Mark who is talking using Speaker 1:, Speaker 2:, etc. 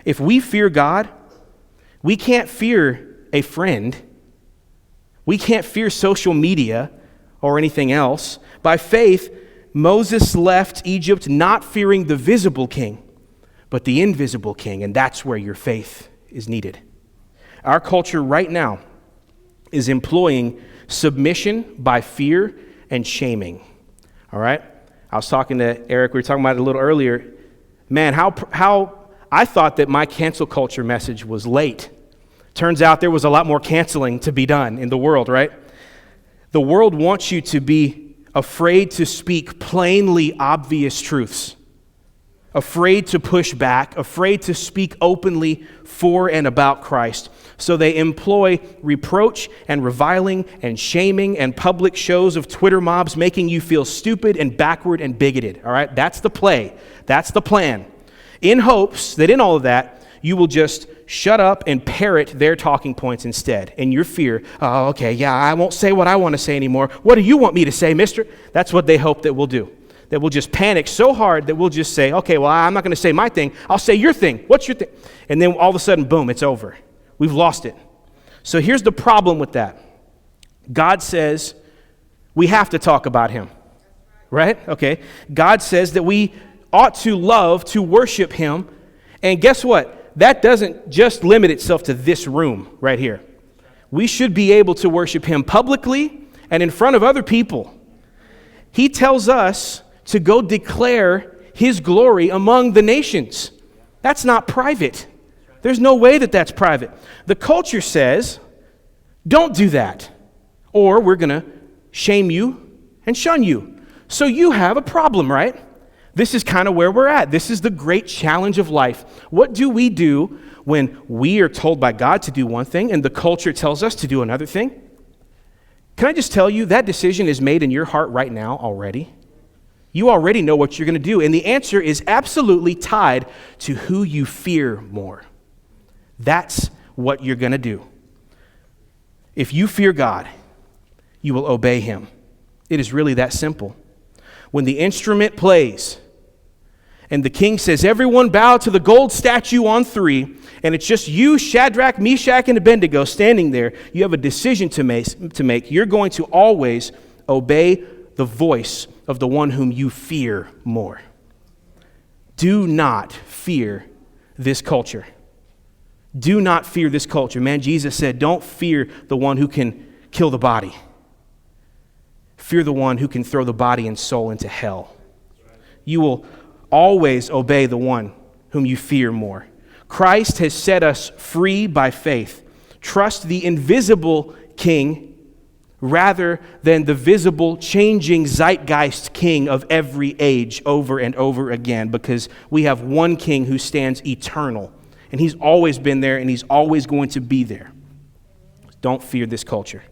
Speaker 1: If we fear God, we can't fear a friend. We can't fear social media or anything else. By faith, Moses left Egypt not fearing the visible king, but the invisible king, and that's where your faith is needed. Our culture right now is employing submission by fear and shaming. All right? I was talking to Eric, we were talking about it a little earlier. Man, how I thought that my cancel culture message was late. Turns out there was a lot more canceling to be done in the world, right? The world wants you to be afraid to speak plainly obvious truths, afraid to push back, afraid to speak openly for and about Christ. So they employ reproach and reviling and shaming and public shows of Twitter mobs making you feel stupid and backward and bigoted, all right? That's the play. That's the plan. In hopes that in all of that, you will just shut up and parrot their talking points instead. In your fear, oh, okay, yeah, I won't say what I want to say anymore. What do you want me to say, mister? That's what they hope that we'll do. That we'll just panic so hard that we'll just say, okay, well, I'm not going to say my thing. I'll say your thing. What's your thing? And then all of a sudden, boom, it's over. We've lost it. So here's the problem with that. God says we have to talk about him, right? Okay. God says that we ought to love, to worship him. And guess what? That doesn't just limit itself to this room right here. We should be able to worship him publicly and in front of other people. He tells us to go declare his glory among the nations. That's not private. There's no way that that's private. The culture says, don't do that, or we're going to shame you and shun you. So you have a problem, right? This is kind of where we're at. This is the great challenge of life. What do we do when we are told by God to do one thing and the culture tells us to do another thing? Can I just tell you that decision is made in your heart right now already? You already know what you're going to do, and the answer is absolutely tied to who you fear more. That's what you're going to do. If you fear God, you will obey him. It is really that simple. When the instrument plays and the king says, everyone bow to the gold statue on 3, and it's just you, Shadrach, Meshach, and Abednego standing there, you have a decision to make. You're going to always obey the voice of the one whom you fear more. Do not fear this culture. Do not fear this culture. Man, Jesus said, don't fear the one who can kill the body. Fear the one who can throw the body and soul into hell. You will always obey the one whom you fear more. Christ has set us free by faith. Trust the invisible king rather than the visible, changing zeitgeist king of every age over and over again, because we have one king who stands eternal, and he's always been there, and he's always going to be there. Don't fear this culture.